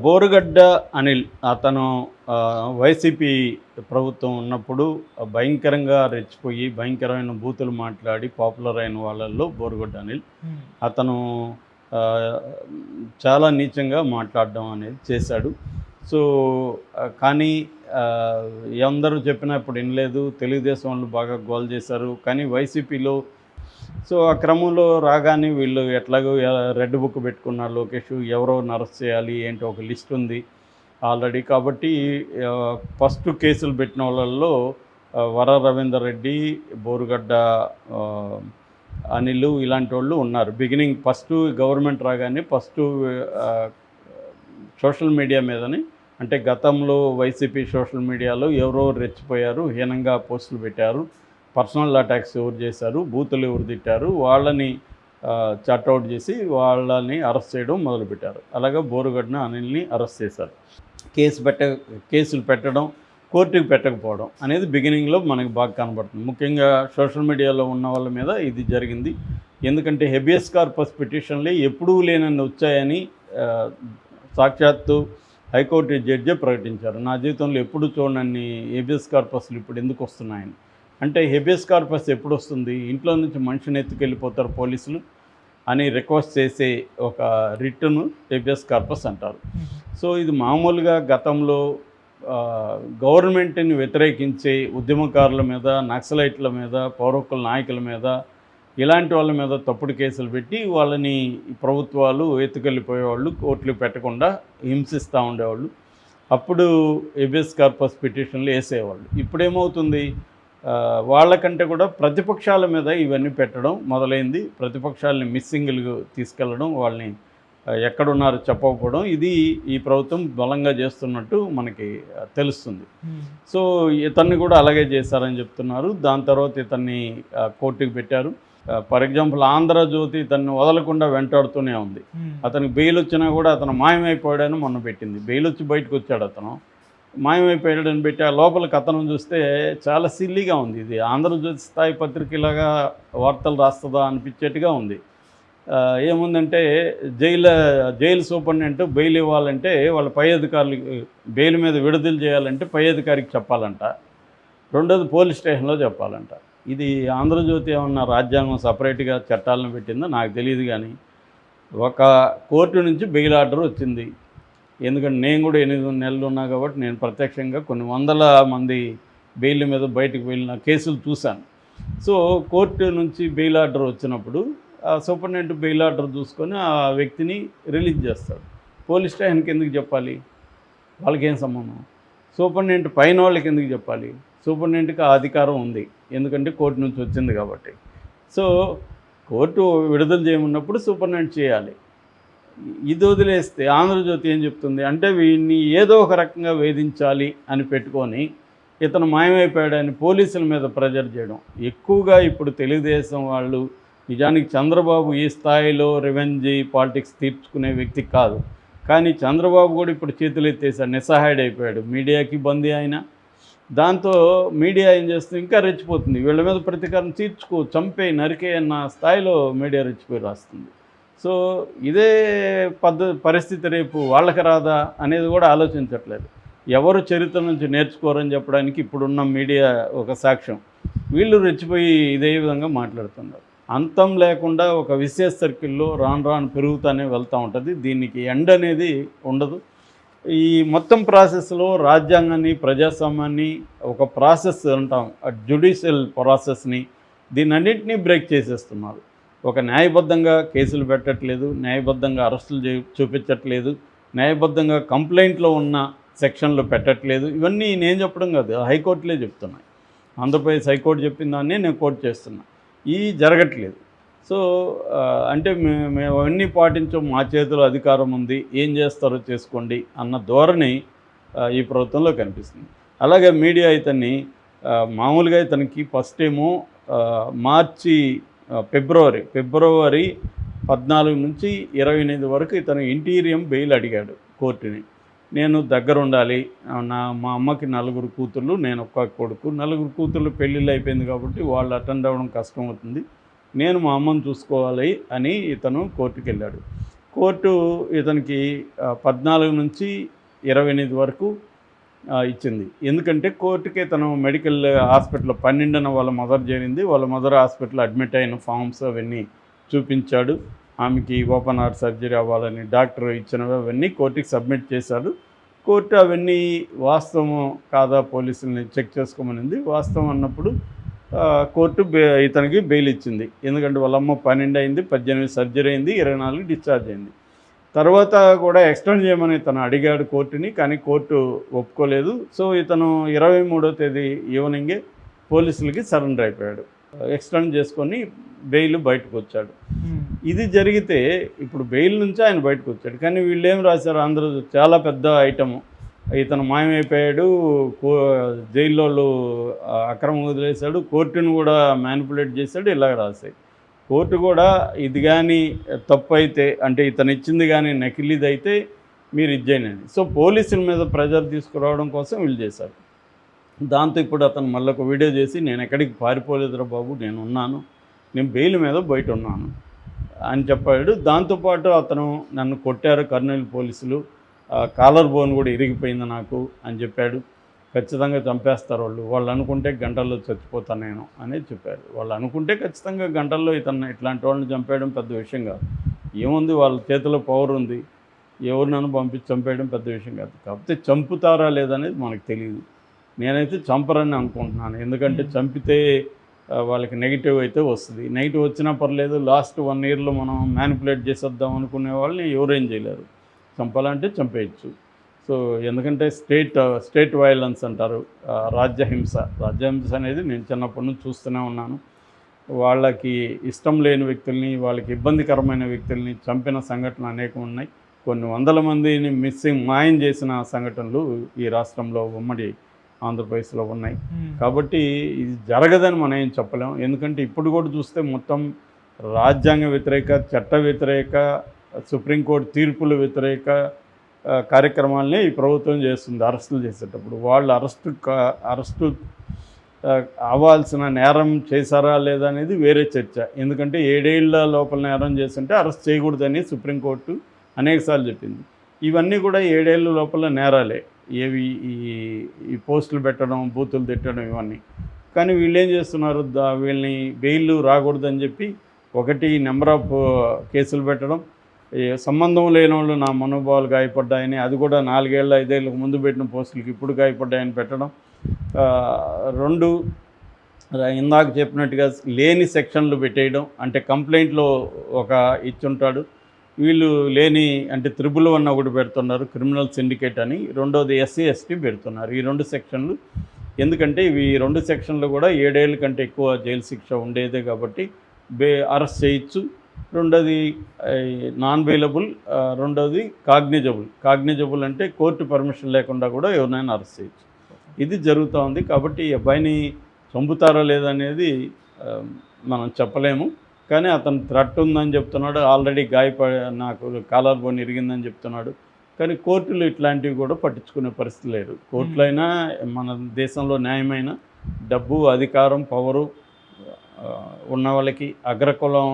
బోరుగడ్డ అనిల్ అతను వైసీపీ ప్రభుత్వం ఉన్నప్పుడు భయంకరంగా రెచ్చిపోయి భయంకరమైన బూతులు మాట్లాడి పాపులర్ అయిన వాళ్ళల్లో బోరుగడ్డ అనిల్. హ్మ్. అతను చాలా నీచంగా మాట్లాడడం అనేది చేశాడు. సో కానీ అందరూ చెప్పినా ఇప్పుడు వినలేదు. తెలుగుదేశం వాళ్ళు బాగా గోల చేశారు. కానీ వైసీపీలో సో ఆ క్రమంలో రాగానే వీళ్ళు ఎట్లాగో రెడ్ బుక్ పెట్టుకున్నారు లోకేష్, ఎవరెవరిని అరెస్ట్ చేయాలి ఏంటి ఒక లిస్ట్ ఉంది ఆల్రెడీ. కాబట్టి ఫస్ట్ కేసులు పెట్టిన వాళ్ళల్లో వర రవీందర్ రెడ్డి, బోరుగడ్డ అనిల్ ఇలాంటి వాళ్ళు ఉన్నారు. బిగినింగ్ ఫస్ట్ గవర్నమెంట్ రాగానే ఫస్ట్ సోషల్ మీడియా మీదని, అంటే గతంలో వైసీపీ సోషల్ మీడియాలో ఎవరో రెచ్చిపోయారు, హీనంగా పోస్టులు పెట్టారు, పర్సనల్ అటాక్స్ ఎవరు చేశారు, బూతులు ఎవరు తిట్టారు, వాళ్ళని చాట్అవుట్ చేసి వాళ్ళని అరెస్ట్ చేయడం మొదలుపెట్టారు. అలాగే బోరుగడ్డ అనిల్ని అరెస్ట్ చేశారు. కేసులు పెట్టడం, కోర్టుకు పెట్టకపోవడం అనేది బిగినింగ్లో మనకి బాగా కనబడుతుంది. ముఖ్యంగా సోషల్ మీడియాలో ఉన్న వాళ్ళ మీద ఇది జరిగింది. ఎందుకంటే హెబియస్ కార్పస్ పిటిషన్లే ఎప్పుడూ లేనన్ని వచ్చాయని సాక్షాత్తు హైకోర్టు జడ్జే ప్రకటించారు. నా జీవితంలో ఎప్పుడు చూడనన్ని హెబియస్ కార్పస్లు ఇప్పుడు ఎందుకు వస్తున్నాయని. అంటే హెబియస్ కార్పస్ ఎప్పుడు వస్తుంది, ఇంట్లో నుంచి మనిషిని ఎత్తుకెళ్ళిపోతారు పోలీసులు అని రిక్వెస్ట్ చేసే ఒక రిట్ను హెబియస్ కార్పస్ అంటారు. సో ఇది మామూలుగా గతంలో గవర్నమెంట్ని వ్యతిరేకించే ఉద్యమకారుల మీద, నక్సలైట్ల మీద, పౌరకుల నాయకుల మీద, ఇలాంటి వాళ్ళ మీద తప్పుడు కేసులు పెట్టి వాళ్ళని ప్రభుత్వాలు ఎత్తుకెళ్ళిపోయేవాళ్ళు, కోర్టులు పెట్టకుండా హింసిస్తూ ఉండేవాళ్ళు. అప్పుడు హెబియస్ కార్పస్ పిటిషన్లు వేసేవాళ్ళు. ఇప్పుడేమవుతుంది, వాళ్ళకంటే కూడా ప్రతిపక్షాల మీద ఇవన్నీ పెట్టడం మొదలైంది. ప్రతిపక్షాలని మిస్సింగ్లు తీసుకెళ్ళడం, వాళ్ళని ఎక్కడున్నారో చెప్పకపోవడం, ఇది ఈ ప్రభుత్వం బలంగా చేస్తున్నట్టు మనకి తెలుస్తుంది. సో ఇతన్ని కూడా అలాగే చేశారని చెప్తున్నారు. దాని తర్వాత ఇతన్ని కోర్టుకు పెట్టారు. ఫర్ ఎగ్జాంపుల్ ఆంధ్రజ్యోతి ఇతన్ని వదలకుండా వెంటాడుతూనే ఉంది. అతనికి బెయిల్ వచ్చినా కూడా అతను మాయమైపోయాడని మొన్న పెట్టింది. బెయిల్ వచ్చి బయటకు వచ్చాడు, అతను మాయమైపోయాడని పెట్టి ఆ లోపల కథనం చూస్తే చాలా సిల్లీగా ఉంది. ఇది ఆంధ్రజ్యోతి స్థాయి పత్రికలాగా వార్తలు రాస్తుందా అనిపించేట్టుగా ఉంది. ఏముందంటే జైలు సూపరింటెండెంట్ బెయిల్ ఇవ్వాలంటే వాళ్ళ పై అధికారులకి, బెయిల్ మీద విడుదల చేయాలంటే పై అధికారికి చెప్పాలంట, రెండోది పోలీస్ స్టేషన్లో చెప్పాలంట. ఇది ఆంధ్రజ్యోతి ఏమన్నా రాజ్యాంగం సపరేట్గా చట్టాలను పెట్టిందో నాకు తెలియదు. కానీ ఒక కోర్టు నుంచి బెయిల్ ఆర్డర్ వచ్చింది. ఎందుకంటే నేను కూడా 8 నెలలు ఉన్నా కాబట్టి నేను ప్రత్యక్షంగా కొన్ని వందల మంది బెయిల్ మీద బయటకు వెళ్ళిన కేసులు చూశాను. సో కోర్టు నుంచి బెయిల్ ఆర్డర్ వచ్చినప్పుడు ఆ సూపరింటెండెంట్ బెయిల్ ఆర్డర్ చూసుకొని ఆ వ్యక్తిని రిలీజ్ చేస్తాడు. పోలీస్ స్టేషన్కి ఎందుకు చెప్పాలి, వాళ్ళకి ఏం సంబంధం? సూపరింటెండెంట్ పైన వాళ్ళకి ఎందుకు చెప్పాలి? సూపరింటెండెంట్కి ఆ అధికారం ఉంది, ఎందుకంటే కోర్టు నుంచి వచ్చింది కాబట్టి. సో కోర్టు విడుదల చేయమన్నప్పుడు సూపరింటెండెంట్ చేయాలి. ఇది వదిలేస్తే ఆంధ్రజ్యోతి ఏం చెప్తుంది అంటే, వీడిని ఏదో ఒక రకంగా వేధించాలి అని పెట్టుకొని ఇతను మాయమైపోయాడని పోలీసుల మీద ప్రెజర్ చేయడం ఎక్కువగా. ఇప్పుడు తెలుగుదేశం వాళ్ళు నిజానికి చంద్రబాబు ఈ స్థాయిలో రివెంజ్ పాలిటిక్స్ తీర్చుకునే వ్యక్తి కాదు. కానీ చంద్రబాబు కూడా ఇప్పుడు చేతులు ఎత్తేసాడు, నిస్సహాయుడైపోయాడు, మీడియాకి బందీ ఆయన. దాంతో మీడియా ఏం చేస్తుంది, ఇంకా రెచ్చిపోతుంది. వీళ్ళ మీద ప్రతీకారం తీర్చుకో, చంపే, నరికే అన్న స్థాయిలో మీడియా రెచ్చిపోయి రాస్తుంది. సో ఇదే పరిస్థితి రేపు వాళ్ళకి రాదా అనేది కూడా ఆలోచించట్లేదు. ఎవరు చరిత్ర నుంచి నేర్చుకోరని చెప్పడానికి ఇప్పుడున్న మీడియా ఒక సాక్ష్యం. వీళ్ళు రెచ్చిపోయి ఇదే విధంగా మాట్లాడుతున్నారు. అంతం లేకుండా ఒక విశేష సర్కిల్లో రాను పెరుగుతూనే వెళ్తూ ఉంటుంది. దీనికి ఎండ్ అనేది ఉండదు. ఈ మొత్తం ప్రాసెస్లో రాజ్యాంగాన్ని, ప్రజాస్వామ్యాన్ని, ఒక ప్రాసెస్ అంటాం, జ్యుడిషియల్ ప్రాసెస్ని, దీన్నన్నింటినీ బ్రేక్ చేసేస్తున్నారు. ఒక న్యాయబద్ధంగా కేసులు పెట్టట్లేదు, న్యాయబద్ధంగా అరెస్టులు చూపించట్లేదు, న్యాయబద్ధంగా కంప్లైంట్లో ఉన్న సెక్షన్లు పెట్టట్లేదు. ఇవన్నీ నేను చెప్పడం కాదు, హైకోర్టులే చెప్తున్నాయి. ఆంధ్రప్రదేశ్ హైకోర్టు చెప్పిన దాన్ని నేను కోర్టు చేస్తున్నా. ఇవి జరగట్లేదు. సో అంటే మేము అవన్నీ పాటించాం, మా చేతిలో అధికారం ఉంది, ఏం చేస్తారో చేసుకోండి అన్న ధోరణి ఈ ప్రభుత్వంలో కనిపిస్తుంది. అలాగే మీడియా ఇతన్ని మామూలుగా ఇతనికి ఫస్ట్ ఏమో ఫిబ్రవరి 14 నుంచి 28 వరకు ఇతను ఇంటీరియం బెయిల్ అడిగాడు కోర్టుని. నేను దగ్గర ఉండాలి, మా అమ్మకి 4 కూతుళ్ళు, నేను ఒక్క కొడుకు, 4 కూతుళ్ళు పెళ్ళిళ్ళు అయిపోయింది కాబట్టి వాళ్ళు అటెండ్ అవ్వడం కష్టం అవుతుంది, నేను మా అమ్మను చూసుకోవాలి అని ఇతను కోర్టుకు వెళ్ళాడు. కోర్టు ఇతనికి 14 నుంచి 28 వరకు ఇచ్చింది. ఎందుకంటే కోర్టుకి తను మెడికల్ హాస్పిటల్ 12న వాళ్ళ మదర్ చేరింది. వాళ్ళ మదర్ హాస్పిటల్ అడ్మిట్ అయిన ఫామ్స్ అవన్నీ చూపించాడు. ఆమెకి ఓపెన్ హార్ట్ సర్జరీ అవ్వాలని డాక్టర్ ఇచ్చినవి అవన్నీ కోర్టుకి సబ్మిట్ చేశాడు. కోర్టు అవన్నీ వాస్తవం కాదా పోలీసుల్ని చెక్ చేసుకోమనింది. వాస్తవం అన్నప్పుడు కోర్టు ఇతనికి బెయిల్ ఇచ్చింది. ఎందుకంటే వాళ్ళమ్మ 12 అయింది, 18 సర్జరీ అయింది, 24 డిశ్చార్జ్ అయింది. తర్వాత కూడా ఎక్స్టెండ్ చేయమని తను అడిగాడు కోర్టుని, కానీ కోర్టు ఒప్పుకోలేదు. సో ఇతను 23వ తేదీ ఈవినింగే పోలీసులకి సరెండర్ అయిపోయాడు. ఎక్స్టెండ్ చేసుకొని బెయిల్ బయటకు వచ్చాడు. ఇది జరిగితే ఇప్పుడు బెయిల్ నుంచి ఆయన బయటకు వచ్చాడు. కానీ వీళ్ళు ఏం రాశారు, అందరూ చాలా పెద్ద ఐటము, ఇతను మాయమైపోయాడు, జైల్లో అక్రమం వదిలేశాడు, కోర్టును కూడా మ్యానిపులేట్ చేశాడు, ఇలాగ రాశాయి. కోర్టు కూడా ఇది కానీ తప్పు అయితే, అంటే ఇతను ఇచ్చింది కానీ నకిలీది అయితే మీరు ఇచ్చేయండి. సో పోలీసుల మీద ప్రెజర్ తీసుకురావడం కోసం వీళ్ళు చేశారు. దాంతో ఇప్పుడు అతను మళ్ళీ ఒక వీడియో చేసి, నేను ఎక్కడికి పారిపోలేదురా బాబు, నేను ఉన్నాను, నేను బెయిల్ మీద బయట ఉన్నాను అని చెప్పాడు. దాంతోపాటు అతను నన్ను కొట్టారు కర్నూలు పోలీసులు, కాలర్ బోన్ కూడా ఇరిగిపోయింది నాకు అని చెప్పాడు. ఖచ్చితంగా చంపేస్తారు వాళ్ళు అనుకుంటే గంటల్లో చచ్చిపోతాను నేను అనేది చెప్పారు. వాళ్ళు అనుకుంటే ఖచ్చితంగా గంటల్లో ఇట్లాంటి వాళ్ళని చంపేయడం పెద్ద విషయం కాదు. ఏముంది, వాళ్ళ చేతిలో పవర్ ఉంది, ఎవరినైనా పంపించి చంపేయడం పెద్ద విషయం కాదు. కాకపోతే చంపుతారా లేదనేది మనకు తెలియదు. నేనైతే చంపరని అనుకుంటున్నాను. ఎందుకంటే చంపితే వాళ్ళకి నెగిటివ్ అయితే వస్తుంది. నెగిటివ్ వచ్చినా పర్లేదు, లాస్ట్ 1 ఇయర్లో మనం మ్యానిపులేట్ చేసేద్దాం అనుకునే వాళ్ళని ఎవరేం చేయలేరు. చంపాలంటే చంపేయచ్చు. సో ఎందుకంటే స్టేట్ వైలెన్స్ అంటారు, రాజ్యహింస అనేది నేను చిన్నప్పటి నుంచి చూస్తూనే ఉన్నాను. వాళ్ళకి ఇష్టం లేని వ్యక్తుల్ని, వాళ్ళకి ఇబ్బందికరమైన వ్యక్తుల్ని చంపిన సంఘటనలు అనేకం ఉన్నాయి. కొన్ని వందల మందిని మాయం చేసిన సంఘటనలు ఈ రాష్ట్రంలో ఉమ్మడి ఆంధ్రప్రదేశ్లో ఉన్నాయి. కాబట్టి ఇది జరగదని మనం ఏం చెప్పలేం. ఎందుకంటే ఇప్పుడు కూడా చూస్తే మొత్తం రాజ్యాంగ వ్యతిరేక, చట్ట వ్యతిరేక, సుప్రీంకోర్టు తీర్పుల వ్యతిరేక కార్యక్రమాలని ఈ ప్రభుత్వం చేస్తుంది. అరెస్టులు చేసేటప్పుడు వాళ్ళు అరెస్టు అవ్వాల్సిన నేరం చేశారా లేదా అనేది వేరే చర్చ. ఎందుకంటే 7 ఏళ్ల లోపల నేరం చేస్తుంటే అరెస్ట్ చేయకూడదని సుప్రీంకోర్టు అనేకసార్లు చెప్పింది. ఇవన్నీ కూడా 7 ఏళ్ళ లోపల నేరాలే. ఏవి ఈ పోస్టులు పెట్టడం, బూతులు తిట్టడం ఇవన్నీ. కానీ వీళ్ళు ఏం చేస్తున్నారు, వీళ్ళని బెయిల్ రాకూడదని చెప్పి ఒకటి నెంబర్ ఆఫ్ కేసులు పెట్టడం, సంబంధం లేని వాళ్ళు నా మనోభావాలు గాయపడ్డాయని, అది కూడా 4 ఏళ్ళ 5 ఏళ్ళకు ముందు పెట్టిన పోస్టులకి ఇప్పుడు గాయపడ్డాయని పెట్టడం. 2 ఇందాక చెప్పినట్టుగా లేని సెక్షన్లు పెట్టేయడం. అంటే కంప్లైంట్లో ఒక ఇచ్చుంటాడు, వీళ్ళు లేని అంటే 111 ఒకటి పెడుతున్నారు, క్రిమినల్ సిండికేట్ అని. రెండోది SC ST పెడుతున్నారు. ఈ 2 సెక్షన్లు. ఎందుకంటే ఇవి 2 సెక్షన్లు కూడా 7 ఏళ్ళ కంటే ఎక్కువ జైలు శిక్ష ఉండేదే కాబట్టి అరెస్ట్ చేయొచ్చు. రెండోది నాన్ బెయిలబుల్, రెండోది కాగ్నిజబుల్ అంటే కోర్టు పర్మిషన్ లేకుండా కూడా ఎవరినైనా అరెస్ట్ చేయొచ్చు. ఇది జరుగుతూ ఉంది. కాబట్టి ఈ అబ్బాయిని చంపుతారో లేదనేది మనం చెప్పలేము. కానీ అతను థ్రెట్ ఉందని చెప్తున్నాడు, ఆల్రెడీ నాకు కాలర్ బోన్ ఇరిగిందని చెప్తున్నాడు. కానీ కోర్టులు ఇట్లాంటివి కూడా పట్టించుకునే పరిస్థితి లేదు. కోర్టులైనా మన దేశంలో న్యాయమైన డబ్బు, అధికారం, పవరు ఉన్న వాళ్ళకి, అగ్రకులం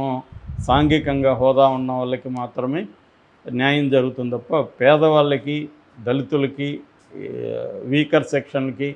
సాంఘికంగా హోదా ఉన్న వాళ్ళకి మాత్రమే న్యాయం జరుగుతుంది తప్ప పేదవాళ్ళకి, దళితులకి, వీకర్ సెక్షన్కి